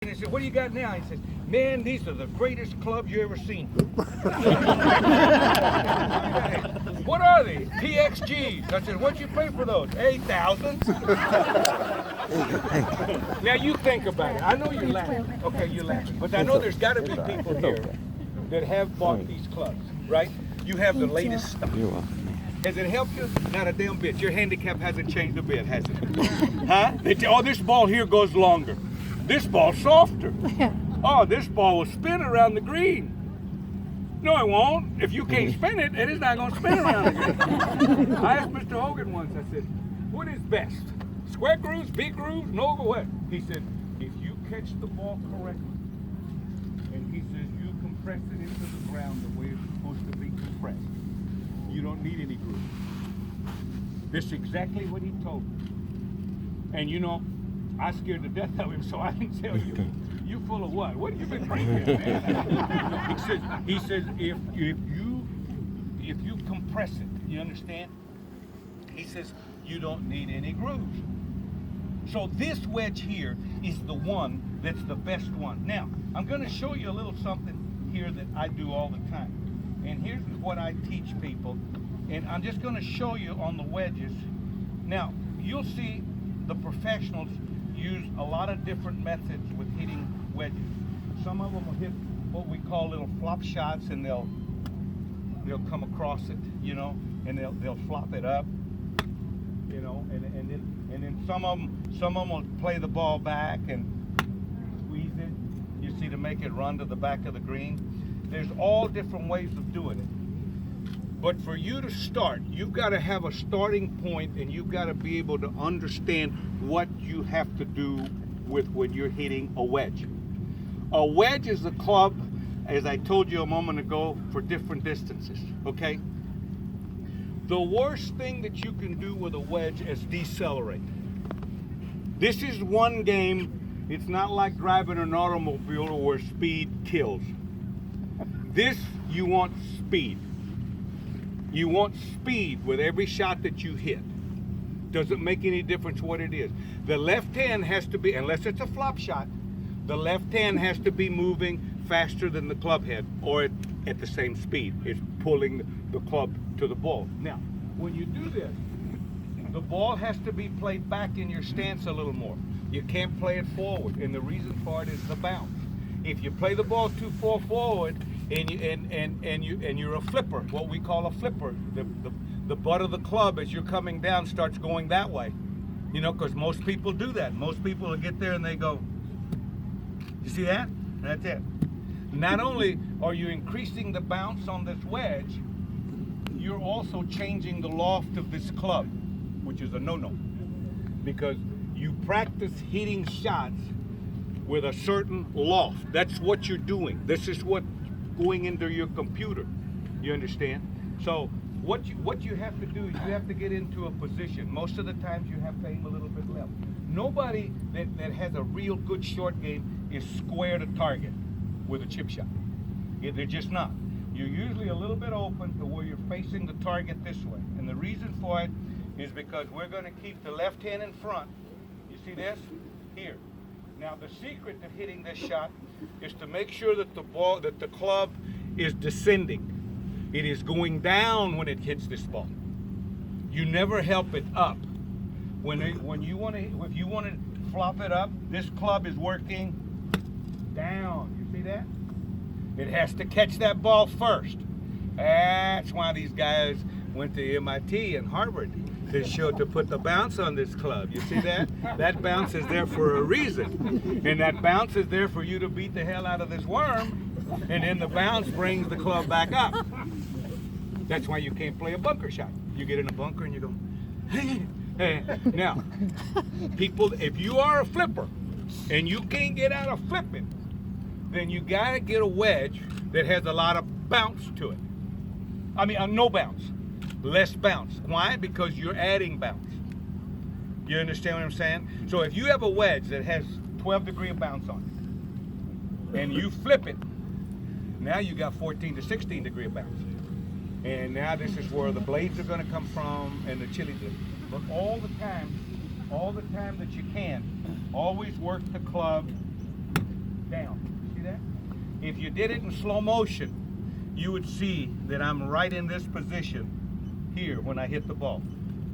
And I said, what do you got now? He says, man, these are the greatest clubs you ever seen. What are they? PXGs. I said, what'd you pay for those? 8,000. Now you think about it. I know you're laughing. Okay, you're laughing. But I know there's got to be people here that have bought these clubs, right? You have the latest stuff. Has it helped you? Not a damn bit. Your handicap hasn't changed a bit, has it? Huh? Oh, this ball here goes longer. This ball's softer. Oh, this ball will spin around the green. No, it won't. If you can't spin it, it is not going to spin around the green. I asked Mr. Hogan once, I said, what is best? Square grooves, big grooves, no go what? He said, if you catch the ball correctly, and he says you compress it into the ground the way it's supposed to be compressed, you don't need any grooves. This is exactly what he told me. And you know, I scared to death of him, so I can tell you, you full of what? What have you been drinking, man? he says, if you compress it, you understand? He says, you don't need any grooves. So this wedge here is the one that's the best one. Now, I'm going to show you a little something here that I do all the time. And here's what I teach people. And I'm just going to show you on the wedges. Now, you'll see the professionals use a lot of different methods with hitting wedges. Some of them will hit what we call little flop shots, and they'll come across it, you know, and they'll flop it up, you know, and then some of them will play the ball back and squeeze it, you see, to make it run to the back of the green. There's all different ways of doing it. But for you to start, you've got to have a starting point, and you've got to be able to understand what you have to do with when you're hitting a wedge. A wedge is a club, as I told you a moment ago, for different distances, okay? The worst thing that you can do with a wedge is decelerate. This is one game. It's not like driving an automobile where speed kills. This, you want speed. You want speed with every shot that you hit. Doesn't make any difference what it is. The left hand has to be, unless it's a flop shot, the left hand has to be moving faster than the club head, or at the same speed. It's pulling the club to the ball. Now, when you do this, the ball has to be played back in your stance a little more. You can't play it forward, and the reason for it is the bounce. If you play the ball too far forward, and you're a flipper, what we call a flipper, the butt of the club as you're coming down starts going that way, you know, because most people do that. Most people will get there and they go, you see that? That's it. Not only are you increasing the bounce on this wedge, you're also changing the loft of this club, which is a no-no, because you practice hitting shots with a certain loft. That's what you're doing. This is what going into your computer, you understand? So what you have to do is you have to get into a position. Most of the times you have to aim a little bit left. Nobody that has a real good short game is square to target with a chip shot. They're just not. You're usually a little bit open to where you're facing the target this way. And the reason for it is because we're going to keep the left hand in front. You see this? Here. Now the secret to hitting this shot is to make sure that the club is descending. It is going down when it hits this ball. You never help it up. If you want to flop it up, this club is working down. You see that? It has to catch that ball first. That's why these guys went to MIT and Harvard to put the bounce on this club. You see that? That bounce is there for a reason. And that bounce is there for you to beat the hell out of this worm, and then the bounce brings the club back up. That's why you can't play a bunker shot. You get in a bunker and you go, hey. Now, people, if you are a flipper and you can't get out of flipping, then you gotta get a wedge that has a lot of bounce to it. I mean, no bounce. Less bounce. Why? Because you're adding bounce. You understand what I'm saying? So if you have a wedge that has 12 degree of bounce on it, and you flip it, now you got 14 to 16 degree of bounce. And now this is where the blades are going to come from and the chili dip. But all the time that you can, always work the club if you did it in slow motion, you would see that I'm right in this position here when I hit the ball.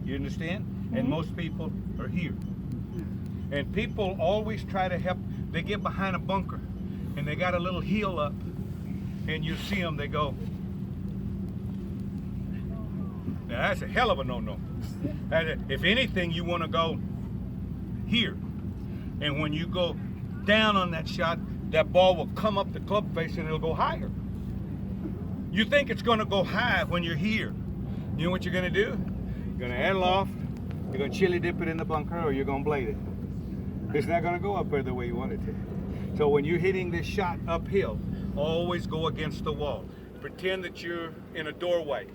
You understand? And most people are here. And people always try to help. They get behind a bunker and they got a little heel up, and you see them, they go. Now that's a hell of a no-no. If anything, you want to go here. And when you go down on that shot, that ball will come up the club face and it'll go higher. You think it's going to go high when you're here. You know what you're going to do? You're going to add loft, you're going to chili dip it in the bunker, or you're going to blade it. It's not going to go up there the way you want it to. So when you're hitting this shot uphill, always go against the wall. Pretend that you're in a doorway.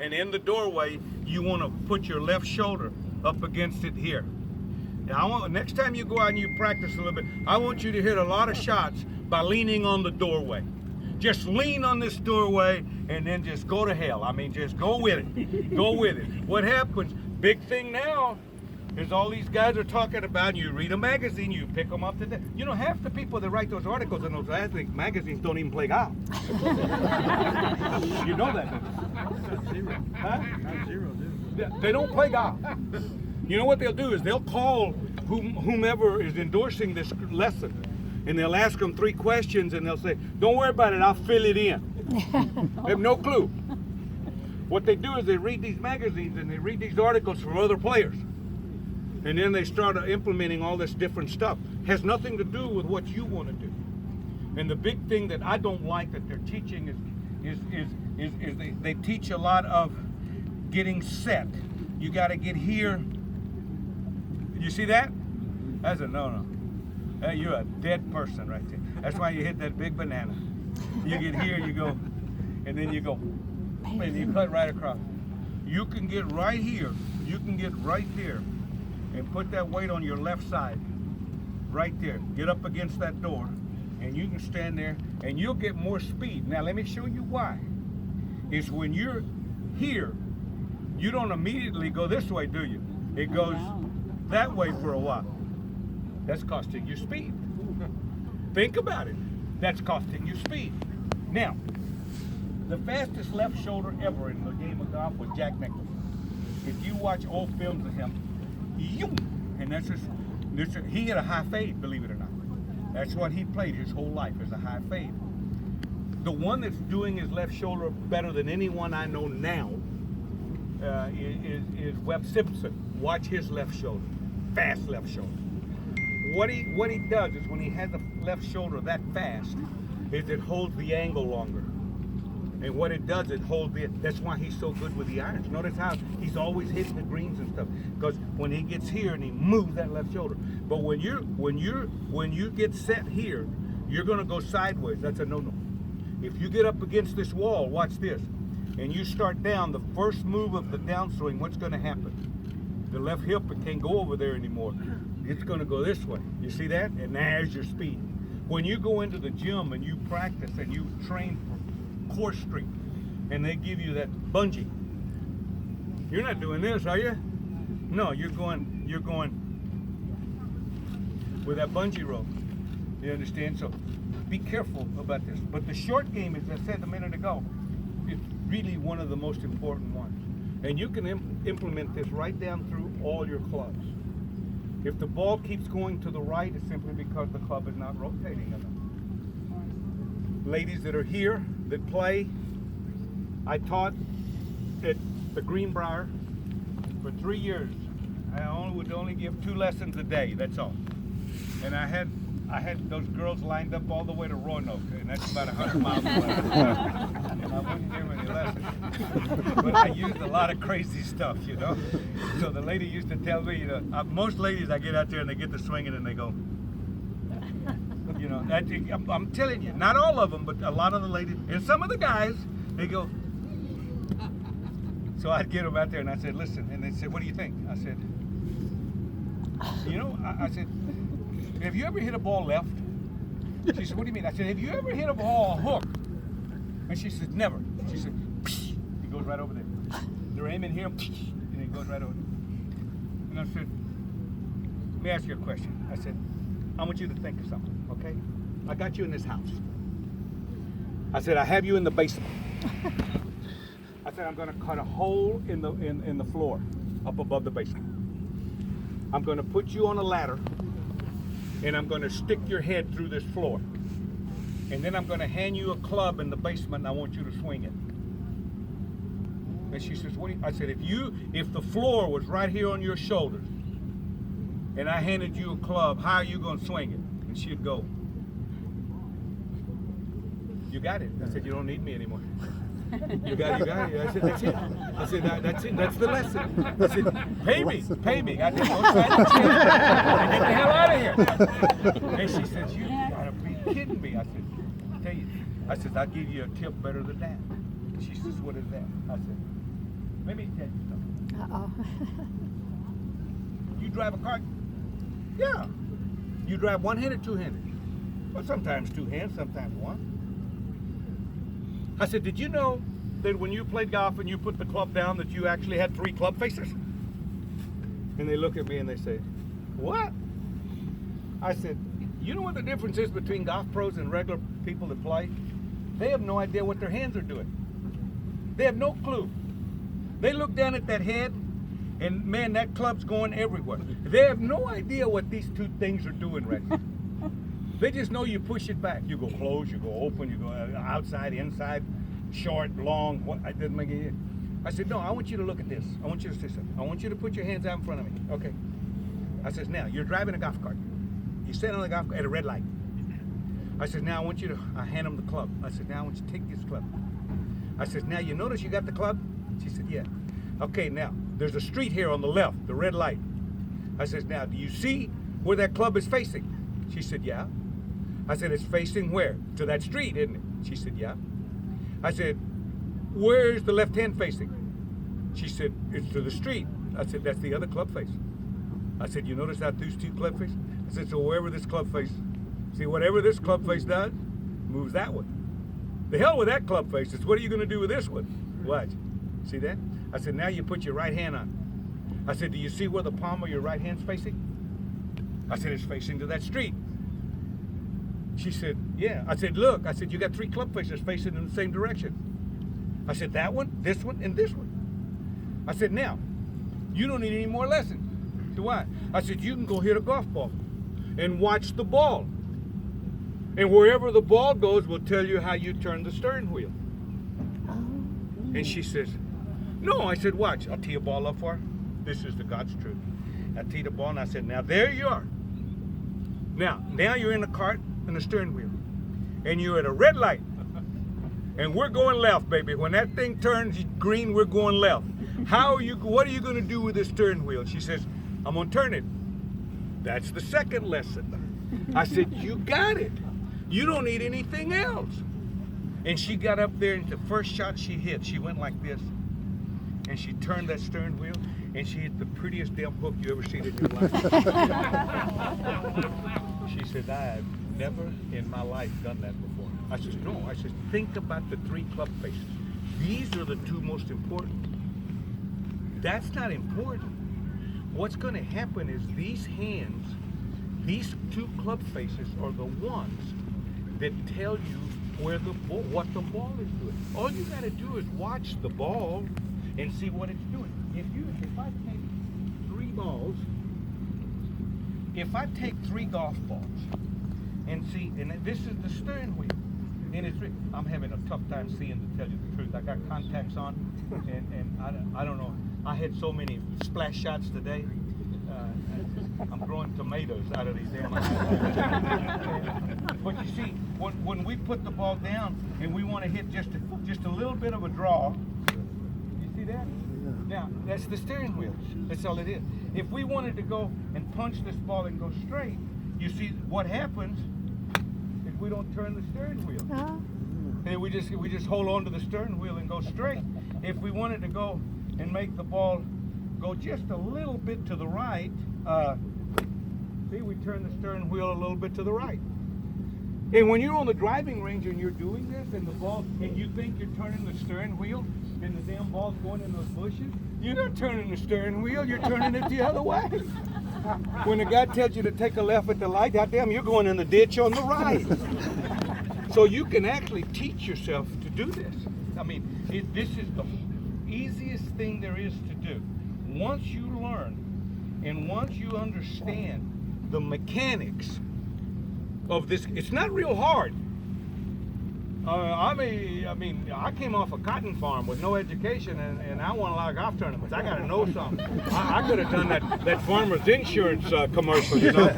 And in the doorway, you want to put your left shoulder up against it here. Now, next time you go out and you practice a little bit, I want you to hit a lot of shots by leaning on the doorway. Just lean on this doorway and then just go to hell. I mean, just go with it. Go with it. What happens, big thing now, is all these guys are talking about, you read a magazine, you pick them up today. You know, half the people that write those articles in those athletic magazines don't even play golf. You know that, don't you? Huh? Not zero, they don't play golf. You know what they'll do is they'll call whomever is endorsing this lesson, and they'll ask them 3 questions, and they'll say, don't worry about it, I'll fill it in. They have no clue. What they do is they read these magazines and they read these articles from other players. And then they start implementing all this different stuff. Has nothing to do with what you want to do. And the big thing that I don't like that they're teaching is they teach a lot of getting set. You got to get here. You see that? That's a no-no. You're a dead person right there. That's why you hit that big banana. You get here, you go, and then you go, and you cut right across. You can get right here. You can get right there. And put that weight on your left side, right there. Get up against that door, and you can stand there, and you'll get more speed. Now, let me show you why. It's when you're here, you don't immediately go this way, do you? It goes that way for a while. That's costing you speed. Think about it. That's costing you speed. Now, the fastest left shoulder ever in the game of golf was Jack Nicklaus. If you watch old films of him, and that's just, he hit a high fade, believe it or not. That's what he played his whole life, is a high fade. The one that's doing his left shoulder better than anyone I know now is Webb Simpson. Watch his left shoulder, fast left shoulder. What he does is when he has the left shoulder that fast, is it holds the angle longer. And what it does, it holds it. That's why he's so good with the irons. Notice how he's always hitting the greens and stuff. Because when he gets here and he moves that left shoulder. But when you get set here, you're gonna go sideways. That's a no-no. If you get up against this wall, watch this, and you start down, the first move of the downswing, what's gonna happen? The left hip, it can't go over there anymore. It's gonna go this way. You see that? And there's your speed. When you go into the gym and you practice and you train for course street, and they give you that bungee. You're not doing this, are you? No, you're going with that bungee rope. You understand? So be careful about this. But the short game, as I said a minute ago, is really one of the most important ones. And you can implement this right down through all your clubs. If the ball keeps going to the right, it's simply because the club is not rotating enough. Ladies that are here, that play, I taught at the Greenbrier for 3 years. I would only give 2 lessons a day, that's all. And I had those girls lined up all the way to Roanoke, and that's about 100 miles away. And I wouldn't give any lessons. But I used a lot of crazy stuff, you know. So the lady used to tell me, you know, most ladies, I get out there and they get to swinging and they go, you know, I'm telling you, not all of them, but a lot of the ladies, and some of the guys, they go. So I'd get them out there and I said, listen, and they said, what do you think? I said, you know, I said, have you ever hit a ball left? She said, what do you mean? I said, have you ever hit a ball hook? And she said, never. She said, he goes right over there. They're aiming here, and he goes right over there. And I said, let me ask you a question. I said, I want you to think of something, okay? I got you in this house. I said, I have you in the basement. I said, I'm going to cut a hole in the floor up above the basement. I'm going to put you on a ladder, and I'm going to stick your head through this floor. And then I'm going to hand you a club in the basement, and I want you to swing it. And she says, what do you? I said, if the floor was right here on your shoulders, and I handed you a club, how are you going to swing it? And she'd go, you got it. I said, you don't need me anymore. You got it. I said, that's it. I said, that's it. That's the lesson. I said, pay me. I didn't go sign the check. Get the hell out of here. And she said, you gotta be kidding me. I said, I'll tell you. I said, I'll give you a tip better than that. She says, what is that? I said, let me tell you something. Uh-oh. You drive a car? Yeah. You drive one-handed, two-handed? Well, sometimes two hands, sometimes one. I said, did you know that when you played golf and you put the club down that you actually had 3 club faces? And they look at me and they say, what? I said, you know what the difference is between golf pros and regular people that play? They have no idea what their hands are doing. They have no clue. They look down at that head and man, that club's going everywhere. They have no idea what these 2 things are doing right now. They just know you push it back. You go close, you go open, you go outside, inside, short, long. What? I didn't make it. I said, no, I want you to look at this. I want you to say something. I want you to put your hands out in front of me. Okay. I says, now, you're driving a golf cart. You stand on the golf cart at a red light. I says, now I want you to, I hand him the club. I said, now I want you to take this club. I says, now you notice you got the club? She said, yeah. Okay, now, there's a street here on the left, the red light. I says, now, do you see where that club is facing? She said, yeah. I said, it's facing where? To that street, isn't it? She said, yeah. I said, where's the left hand facing? She said, it's to the street. I said, that's the other club face. I said, you notice how those 2 club faces? I said, so wherever this club face, see, whatever this club face does, moves that one. The hell with that club face. It's what are you going to do with this one? Watch. See that? I said, now you put your right hand on. I said, do you see where the palm of your right hand's facing? I said, it's facing to that street. She said, yeah. I said, look. I said, you got 3 club faces facing in the same direction. I said, that one, and this one. I said, now, you don't need any more lessons. So why? I said, you can go hit a golf ball and watch the ball. And wherever the ball goes will tell you how you turn the steering wheel. And she says, no. I said, watch. I'll tee a ball up for her. This is the God's truth. I teed the ball and I said, now there you are. Now you're in the cart and the steering wheel. And you're at a red light. And we're going left, baby. When that thing turns green, we're going left. What are you going to do with the steering wheel? She says, I'm going to turn it. That's the second lesson. I said, you got it. You don't need anything else. And she got up there and the first shot she hit, she went like this. And she turned that steering wheel and she hit the prettiest damn hook you ever seen in your life. She said, I've never in my life done that before. I said, no. I said, think about the 3 club faces. These are the 2 most important. That's not important. What's going to happen is these hands, these 2 club faces are the ones that tell you where what the ball is doing. All you got to do is watch the ball and see what it's doing. If I take 3 balls, if I take 3 golf balls and see, and this is the steering wheel, and I'm having a tough time seeing, to tell you the truth. I got contacts on, and I don't know. I had so many splash shots today. I'm growing tomatoes out of these damn eyes. But you see, when we put the ball down and we want to hit just a little bit of a draw, you see that? Now, that's the steering wheel. That's all it is. If we wanted to go and punch this ball and go straight, you see what happens is we don't turn the steering wheel. And we just hold on to the steering wheel and go straight. If we wanted to go and make the ball go just a little bit to the right, see, we turn the steering wheel a little bit to the right. And when you're on the driving range and you're doing this and the ball, and you think you're turning the steering wheel and the damn ball's going in those bushes, you're not turning the steering wheel, you're turning it the other way. When the guy tells you to take a left at the light, goddamn, you're going in the ditch on the right. So you can actually teach yourself to do this. I mean, this is the easiest thing there is to do. Once you learn and once you understand the mechanics of this, it's not real hard. I mean, I came off a cotton farm with no education, and I won a lot of golf tournaments. I got to know something. I could have done that farmer's insurance commercial, you know.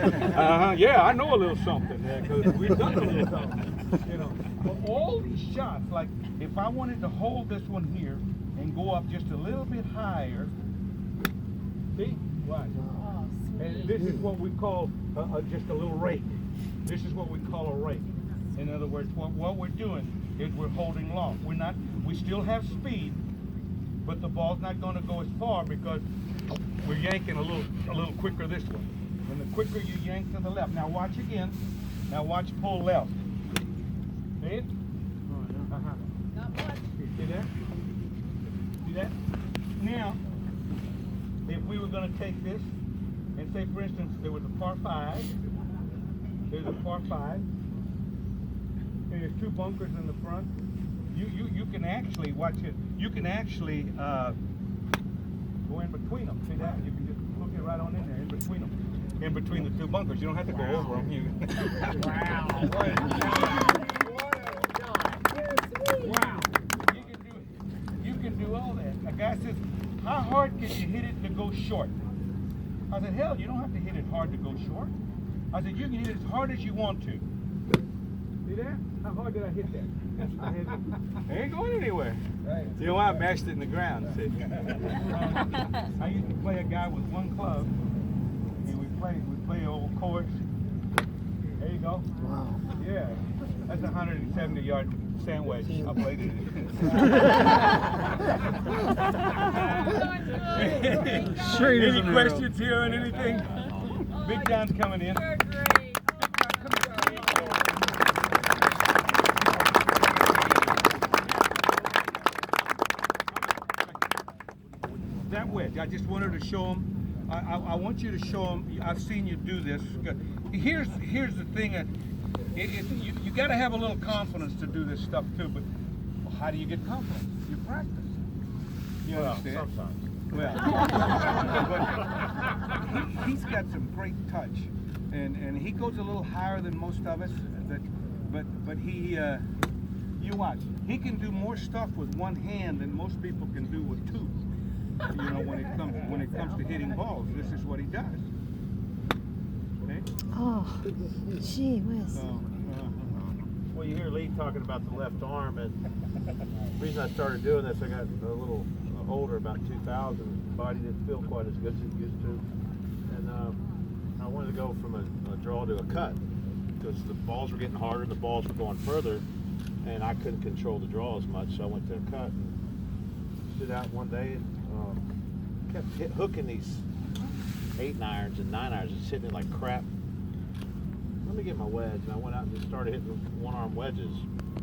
Yeah, I know a little something, because we've done a little something, you know. But all these shots, like if I wanted to hold this one here and go up just a little bit higher, see? Right. And this is what we call just a little rake. This is what we call a rake. In other words, what we're doing is we're holding long. We still have speed, but the ball's not going to go as far because we're yanking a little quicker this way. And the quicker you yank to the left. Now watch again. Now watch pull left. See it? Not much. See that? See that? Now, if we were going to take this and say, for instance, there was a par 5. There's a par 5. And there's 2 bunkers in the front. You can actually watch it. You can actually go in between them. See that? You can just hook it right on in there, in between them, in between the 2 bunkers. You don't have to go over them. Wow! Wow! You can do all that. A guy says, "How hard can you hit it to go short?" I said, "Hell, you don't have to hit it hard to go short." I said, "You can hit it as hard as you want to." See that? How hard did I hit that? It ain't going anywhere. Right. You know why? I mashed it in the ground. See? I used to play a guy with 1 club, and we play old course. There you go. Wow. Yeah, that's a 170-yard sand wedge. I played it. Any questions here on anything? Big John's coming in. You're great. That wedge, I just wanted to show them. I want you to show them. I've seen you do this. Here's the thing. You got to have a little confidence to do this stuff too. But how do you get confidence? You practice. You understand? Sometimes. Well, but he's got some great touch, and he goes a little higher than most of us. But he, you watch. He can do more stuff with 1 hand than most people can do with 2. You know, when it comes to hitting balls, this is what he does. Okay? Oh, gee whiz. Well, you hear Lee talking about the left arm, and the reason I started doing this, I got a little older, about 2000. Body didn't feel quite as good as it used to, and I wanted to go from a draw to a cut because the balls were getting harder and the balls were going further, and I couldn't control the draw as much, so I went to a cut and stood out one day and kept hooking these 8-irons and 9-irons, just hitting it like crap. Let me get my wedge, and I went out and just started hitting 1-arm wedges,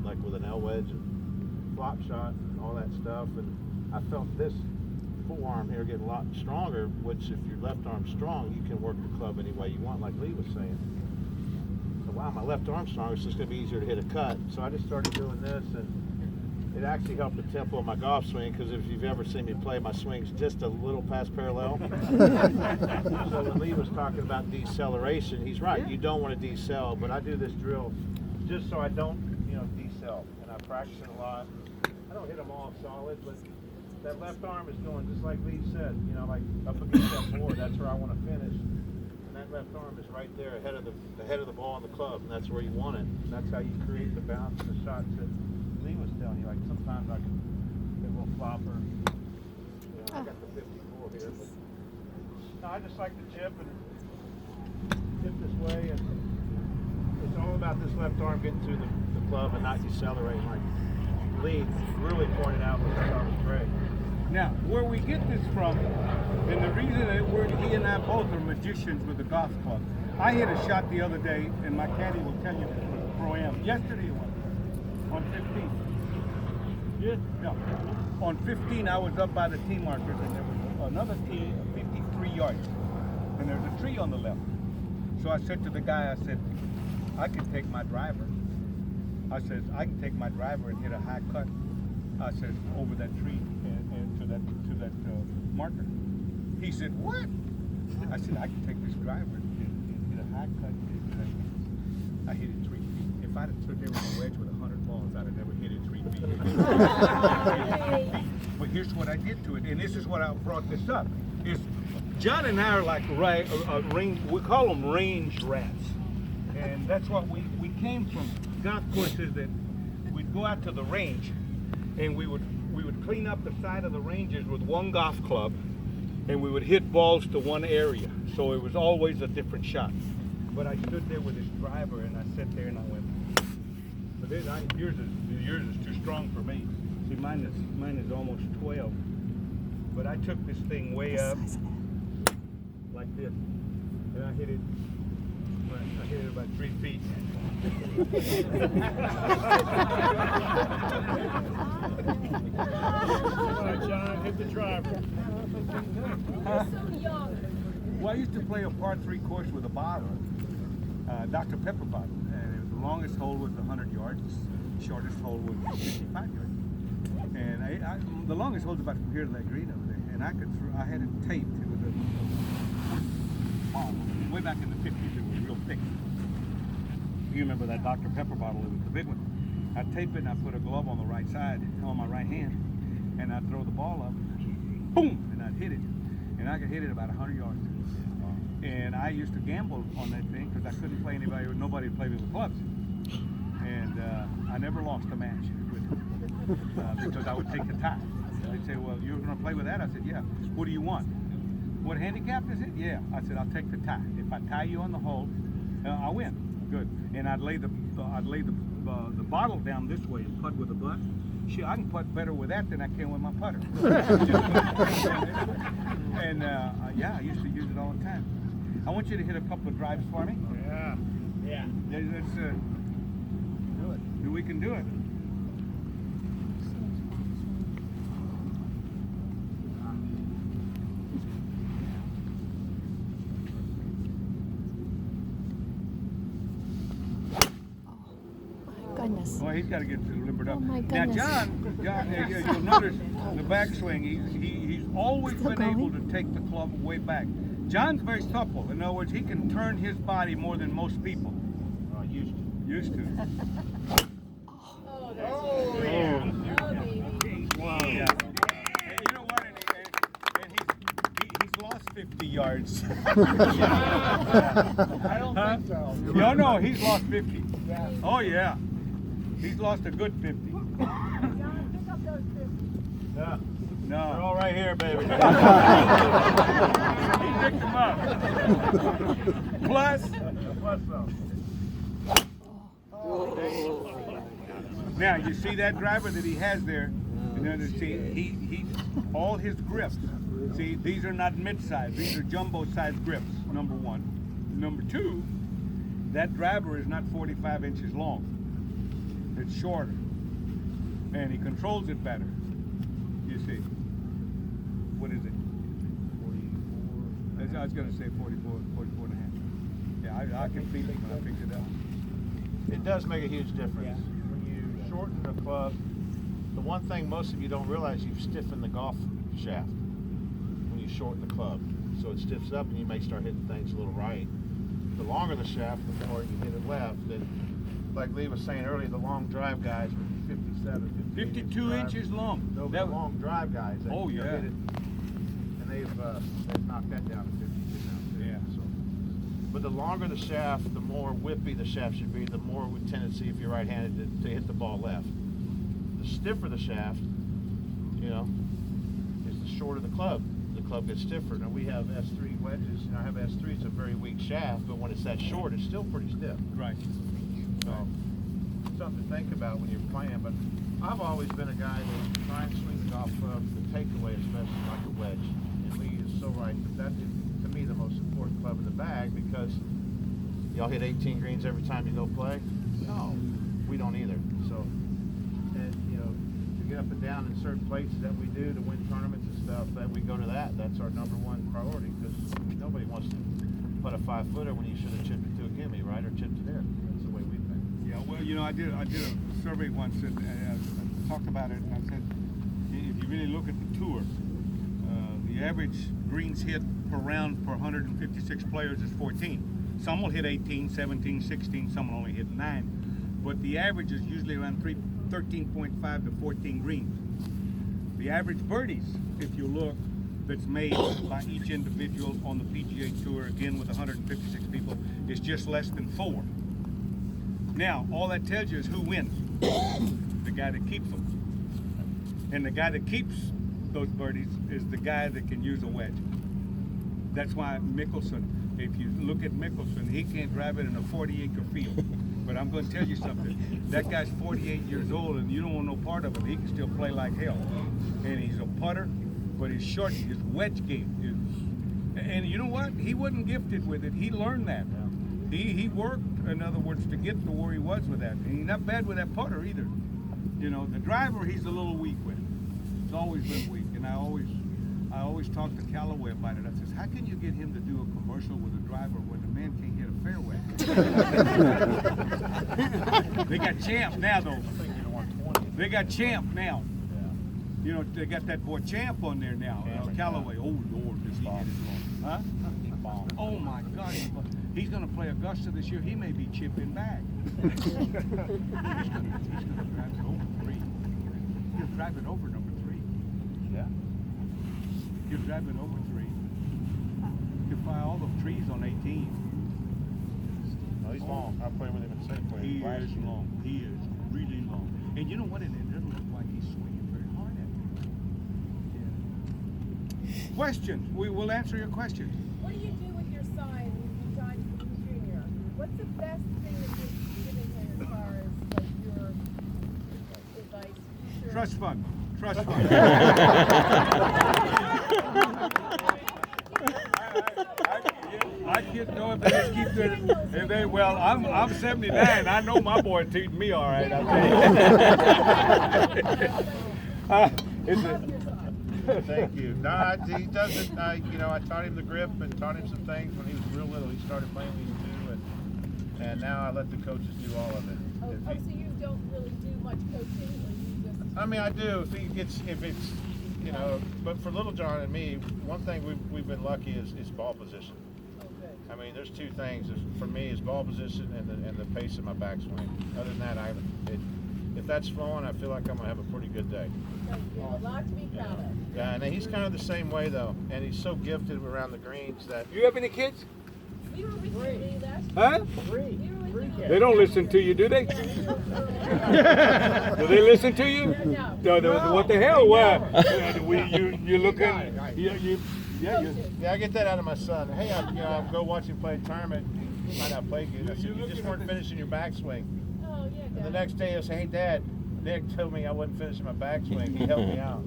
like with an L wedge and flop shot and all that stuff, and I felt this forearm here getting a lot stronger, which if your left arm's strong, you can work the club any way you want, like Lee was saying. So wow, my left arm's stronger, so it's going to be easier to hit a cut. So I just started doing this, and it actually helped the tempo of my golf swing, because if you've ever seen me play, my swing's just a little past parallel. So when Lee was talking about deceleration, he's right. You don't want to decel, but I do this drill just so I don't, decel. And I practice it a lot. I don't hit them all solid, but that left arm is going just like Lee said, like up against that board. That's where I want to finish. And that left arm is right there ahead of the ball on the club, and that's where you want it. And that's how you create the bounce and the shots that Lee was telling you. Like sometimes I can get a little flopper. I got the 54 here, but no, I just like to chip and chip this way, and it's all about this left arm getting through the club and not decelerating like Lee really pointed out, which I thought was great. Now, where we get this from, and the reason that he and I both are magicians with the golf club. I hit a shot the other day, and my caddy will tell you this was pro-am. Yesterday it was, on 15. Yeah? No. On 15, I was up by the tee markers, and there was another tee 53 yards. And there's a tree on the left. So I said to the guy, I said, I can take my driver. I says, I can take my driver and hit a high cut. I said, over that tree and to that marker. He said, what? I said, I can take this driver and hit a high cut. I hit it 3 feet. If I'd have took there with a wedge with 100 balls, I'd have never hit it 3 feet. But here's what I did to it, and this is what I brought this up. Is John and I are like range, we call them range rats. And that's what we came from golf courses that we'd go out to the range and we would clean up the side of the ranges with one golf club and we would hit balls to one area. So it was always a different shot. But I stood there with this driver and I sat there and I went, but yours is too strong for me. See, mine is almost 12. But I took this thing way up like this and I hit it about 3 feet. All right, John, hit the driver. You're so young. Well, I used to play a par 3 course with a bottle, Dr. Pepper bottle, and the longest hole was 100 yards, the shortest hole was 55 yards. And the longest hole was about from here to that green over there, and I had it taped. It was a bottle. Way back in the 50s, it was real thick. You remember that Dr. Pepper bottle? It was the big one. I'd tape it and I'd put a glove on the right side, on my right hand, and I'd throw the ball up, boom, and I'd hit it. And I could hit it about 100 yards. And I used to gamble on that thing because I couldn't play nobody would play me with clubs. And I never lost a match with it because I would take the tie. They'd say, well, you're going to play with that? I said, yeah. What do you want? What handicap is it? Yeah. I said, I'll take the tie. If I tie you on the hole, I'll win. Good. And I'd lay the bottle down this way and putt with a butt. Shit, I can putt better with that than I can with my putter. And yeah, I used to use it all the time. I want you to hit a couple of drives for me. Yeah. Yeah. Let's do it. We can do it. Goodness. Well, he's got to get limbered up. Oh my Now, goodness. John, you'll notice the backswing. He's always Still been able going? to take the club way back. John's very supple. In other words, he can turn his body more than most people. Used to. Oh, that's Oh, yeah. Oh, baby. Wow. Yeah. And you know what? And he's lost 50 yards. I don't think so. No, he's lost 50. Yeah. Oh yeah, he's lost a good 50. John, pick up those 50. Yeah. They're No, all right here, baby. he picked them up. Plus, now you see that driver that he has there. You know, see, he all his grips. See, these are not mid-size; these are jumbo-sized grips. Number one. Number two, that driver is not 45 inches long. It's shorter, and he controls it better. You see, what is it? 44. I was going to say 44 and a half. Yeah, I can feel it when I picked it up. It does make a huge difference. When you shorten the club, the one thing most of you don't realize, you've stiffened the golf shaft when you shorten the club. So it stiffs up and you may start hitting things a little right. The longer the shaft, the more you hit it left. And like Lee was saying earlier, the long drive guys were 57, 52 inches long. Those That are long drive guys. That Oh, yeah. hit it, and they've knocked that down to 52 now too. Yeah. So, but the longer the shaft, the more whippy the shaft should be, the more with tendency, if you're right-handed, to hit the ball left. The stiffer the shaft, you know, is the shorter the club. The club gets stiffer. Now we have S3 wedges, and I have S3, it's a very weak shaft, but when it's that short, it's still pretty stiff. Right. So, something to think about when you're playing. But I've always been a guy that tries to swing the golf club, the takeaway especially like a wedge. And Lee is so right. That is, to me, the most important club in the bag, because y'all hit 18 greens every time you go play. No, we don't either. So, and you know, to get up and down in certain places that we do to win tournaments and stuff, that we go to that. That's our number one priority, because nobody wants to put a 5-footer when you should have chipped it to a gimme, right, or chipped it in. That's the way we think. Yeah. Yeah, well, you know, I did a survey once and talked about it, and I said, if you really look at the tour, the average greens hit per round per 156 players is 14. Some will hit 18, 17, 16, some will only hit 9. But the average is usually around 13.5 to 14 greens. The average birdies, if you look, that's made by each individual on the PGA Tour, again with 156 people, is just less than 4. Now, all that tells you is who wins. The guy that keeps them. And the guy that keeps those birdies is the guy that can use a wedge. That's why Mickelson, if you look at Mickelson, he can't drive it in a 40-acre field. But I'm going to tell you something. That guy's 48 years old, and you don't want no part of him. He can still play like hell. And he's a putter, but his wedge game is. And you know what? He wasn't gifted with it. He learned that. He worked, in other words, to get to where he was with that. And he's not bad with that putter either. You know, the driver he's a little weak with. He's always been weak. And I always talk to Callaway about it. I says, how can you get him to do a commercial with a driver when the man can't hit a fairway? They got Champ now, though. They got Champ now. You know, they got that boy Champ on there now. Callaway. Oh, Lord, this he hit it wrong. Huh? Oh, my God. He's going to play Augusta this year. He may be chipping back. He's going to drive it over 3. He'll drive it over number 3. Yeah. He'll drive it over 3. He'll fly all those trees on 18. No, he's long. I played with him in Safeway. He is long. He is really long. And you know what? It doesn't look like he's swinging very hard at it. Yeah. Questions. We will answer your questions. What do you do with your son, John Jr.? What's the best thing that you've given him as far as like your advice? Future? Trust fund. Trust fund. I kids know if they just keep their, if they, well, I'm 79. I know my boy treating me all right. I tell you. Thank you. No, he doesn't. You know, I taught him the grip and taught him some things when he was real little. He started playing these too, and now I let the coaches do all of it. Oh, so you don't really do much coaching, or you just? I mean, I do. If it's, you know, but for Little John and me, one thing we've been lucky is ball position. Oh, good. I mean, there's 2 things for me is ball position and the pace of my backswing. Other than that, if that's flowing, I feel like I'm gonna have a pretty good day. So you have a lot to be proud of. Yeah, and he's kind of the same way though, and he's so gifted around the greens that. You have any kids? We were with you last year. Huh? We were with you. They don't listen to you, do they? Do they listen to you? No. No, what the hell? Why? You looking? Yeah. I get that out of my son. Hey, I'll go watch him play a tournament. He might not play good. I said, you just weren't finishing your backswing. Oh, yeah, And the Dad. next day he'll say, hey, Dad, Nick told me I wasn't finishing my backswing. He helped me out.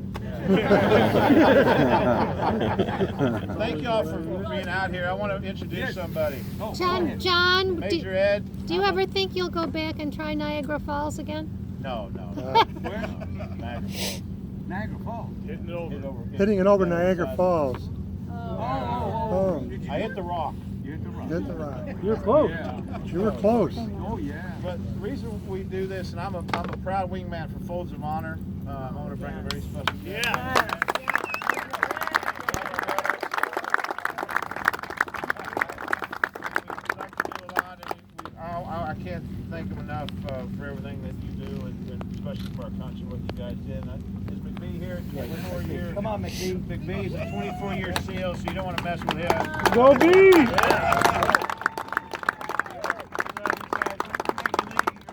Thank y'all for being out here. I want to introduce somebody. Oh, John, Major Ed. do you ever think you'll go back and try Niagara Falls again? No. Where? Niagara Falls. Niagara Falls. Hitting it over. Hitting it over Niagara Falls. Oh. Oh, I hit the rock. You hit the rock. hit the rock. You're close. Yeah. You were close. Oh yeah. But the reason we do this, and I'm a proud wingman for Folds of Honor. I want to bring a very special guest. Yeah. I can't thank them enough for everything that you do, and especially for our country, what you guys did. Is McBee here? 24 years. Come on, McBee. McBee's a 24-year SEAL, so you don't want to mess with him. Go B! You're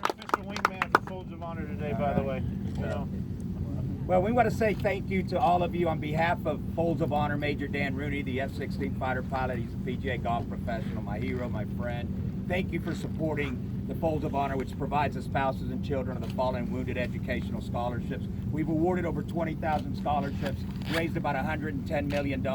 official wingman for Folds of Honor today, by the way. You know. Well, we want to say thank you to all of you on behalf of Folds of Honor, Major Dan Rooney, the F-16 fighter pilot. He's a PGA golf professional, my hero, my friend. Thank you for supporting the Folds of Honor, which provides the spouses and children of the fallen and wounded educational scholarships. We've awarded over 20,000 scholarships, raised about $110 million.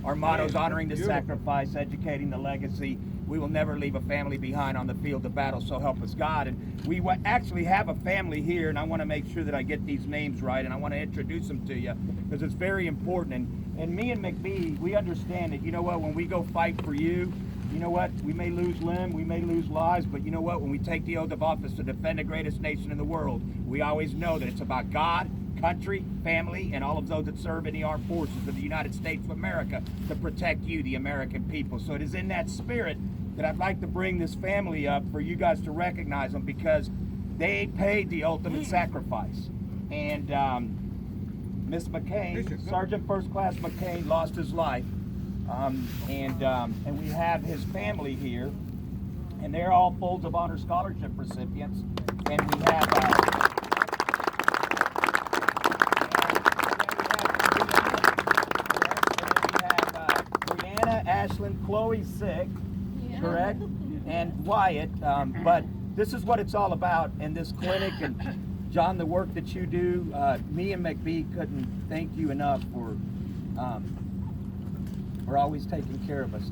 Our motto is honoring the sacrifice, educating the legacy. We will never leave a family behind on the field of battle, so help us God. And we actually have a family here, and I want to make sure that I get these names right, and I want to introduce them to you because it's very important. And me and McBee, we understand that, you know what, when we go fight for you, you know what? We may lose limb, we may lose lives, but you know what? When we take the oath of office to defend the greatest nation in the world, we always know that it's about God, country, family, and all of those that serve in the armed forces of the United States of America to protect you, the American people. So it is in that spirit that I'd like to bring this family up for you guys to recognize them, because they paid the ultimate sacrifice. And Miss McCain, Sergeant First Class McCain, lost his life. And we have his family here, and they're all Folds of Honor Scholarship recipients. And we have Brianna, Ashlyn, Chloe's sick, correct, and Wyatt. But this is what it's all about in this clinic. And John, the work that you do, me and McBee couldn't thank you enough for always taking care of us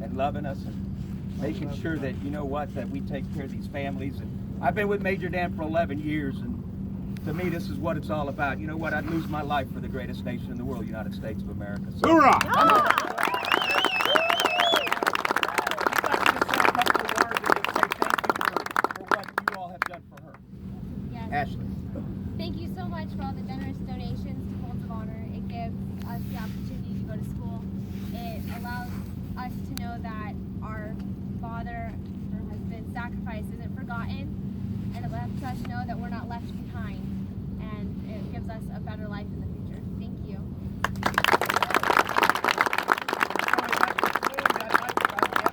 and loving us and making sure that, you know what, that we take care of these families. And I've been with Major Dan for 11 years, and to me, this is what it's all about. You know what, I'd lose my life for the greatest nation in the world, United States of America. So, Hoorah! I'd like to just say a couple of words and just say thank you for what you all have done for her. Yes. Ashley. Thank you so much for all the generous donations to Folds of Honor. It gives us the opportunity to go to school. It allows us to know that our father or husband's sacrifice isn't forgotten, and it lets us know that we're not left behind, and it gives us a better life in the future. Thank you.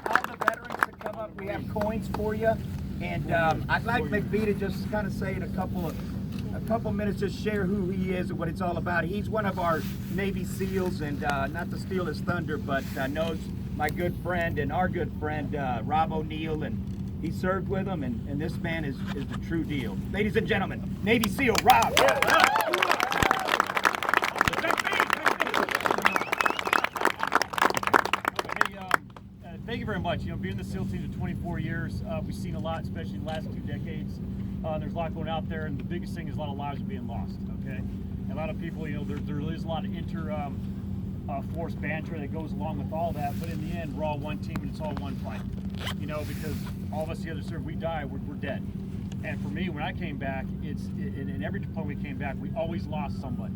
All the veterans that come up, we have coins for you, and I'd like McBee to just kind of say in a couple minutes, just share who he is and what it's all about. He's one of our Navy SEALs, and not to steal his thunder, but knows my good friend and our good friend Rob O'Neill, and he served with him, and this man is the true deal. Ladies and gentlemen, Navy SEAL Rob. Thank you very much. You know, being in the SEAL team for 24 years, we've seen a lot, especially in the last 2 decades. There's a lot going out there, and the biggest thing is a lot of lives are being lost, okay? And a lot of people, you know, there is a lot of force banter that goes along with all that, but in the end, we're all one team and it's all one fight. You know, because all of us here that serve, we die, we're dead. And for me, when I came back, in every deployment we came back, we always lost somebody.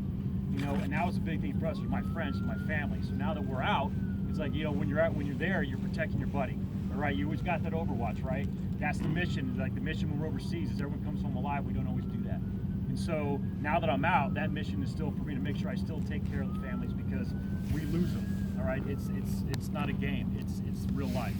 You know, and that was a big thing for us, was my friends and my family. So now that we're out, it's like, you know, when you're there, you're protecting your buddy. All right, you always got that Overwatch, right? That's the mission. Like the mission when we're overseas is everyone comes home alive. We don't always do that. And so now that I'm out, that mission is still for me to make sure I still take care of the families, because we lose them. All right, it's not a game. It's real life.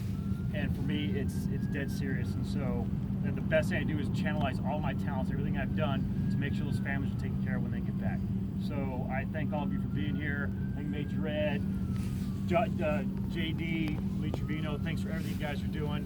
And for me, it's dead serious. And so then the best thing I do is channelize all my talents, everything I've done, to make sure those families are taken care of when they get back. So I thank all of you for being here. Thank Major Ed, JD, Lee Trevino. Thanks for everything you guys are doing.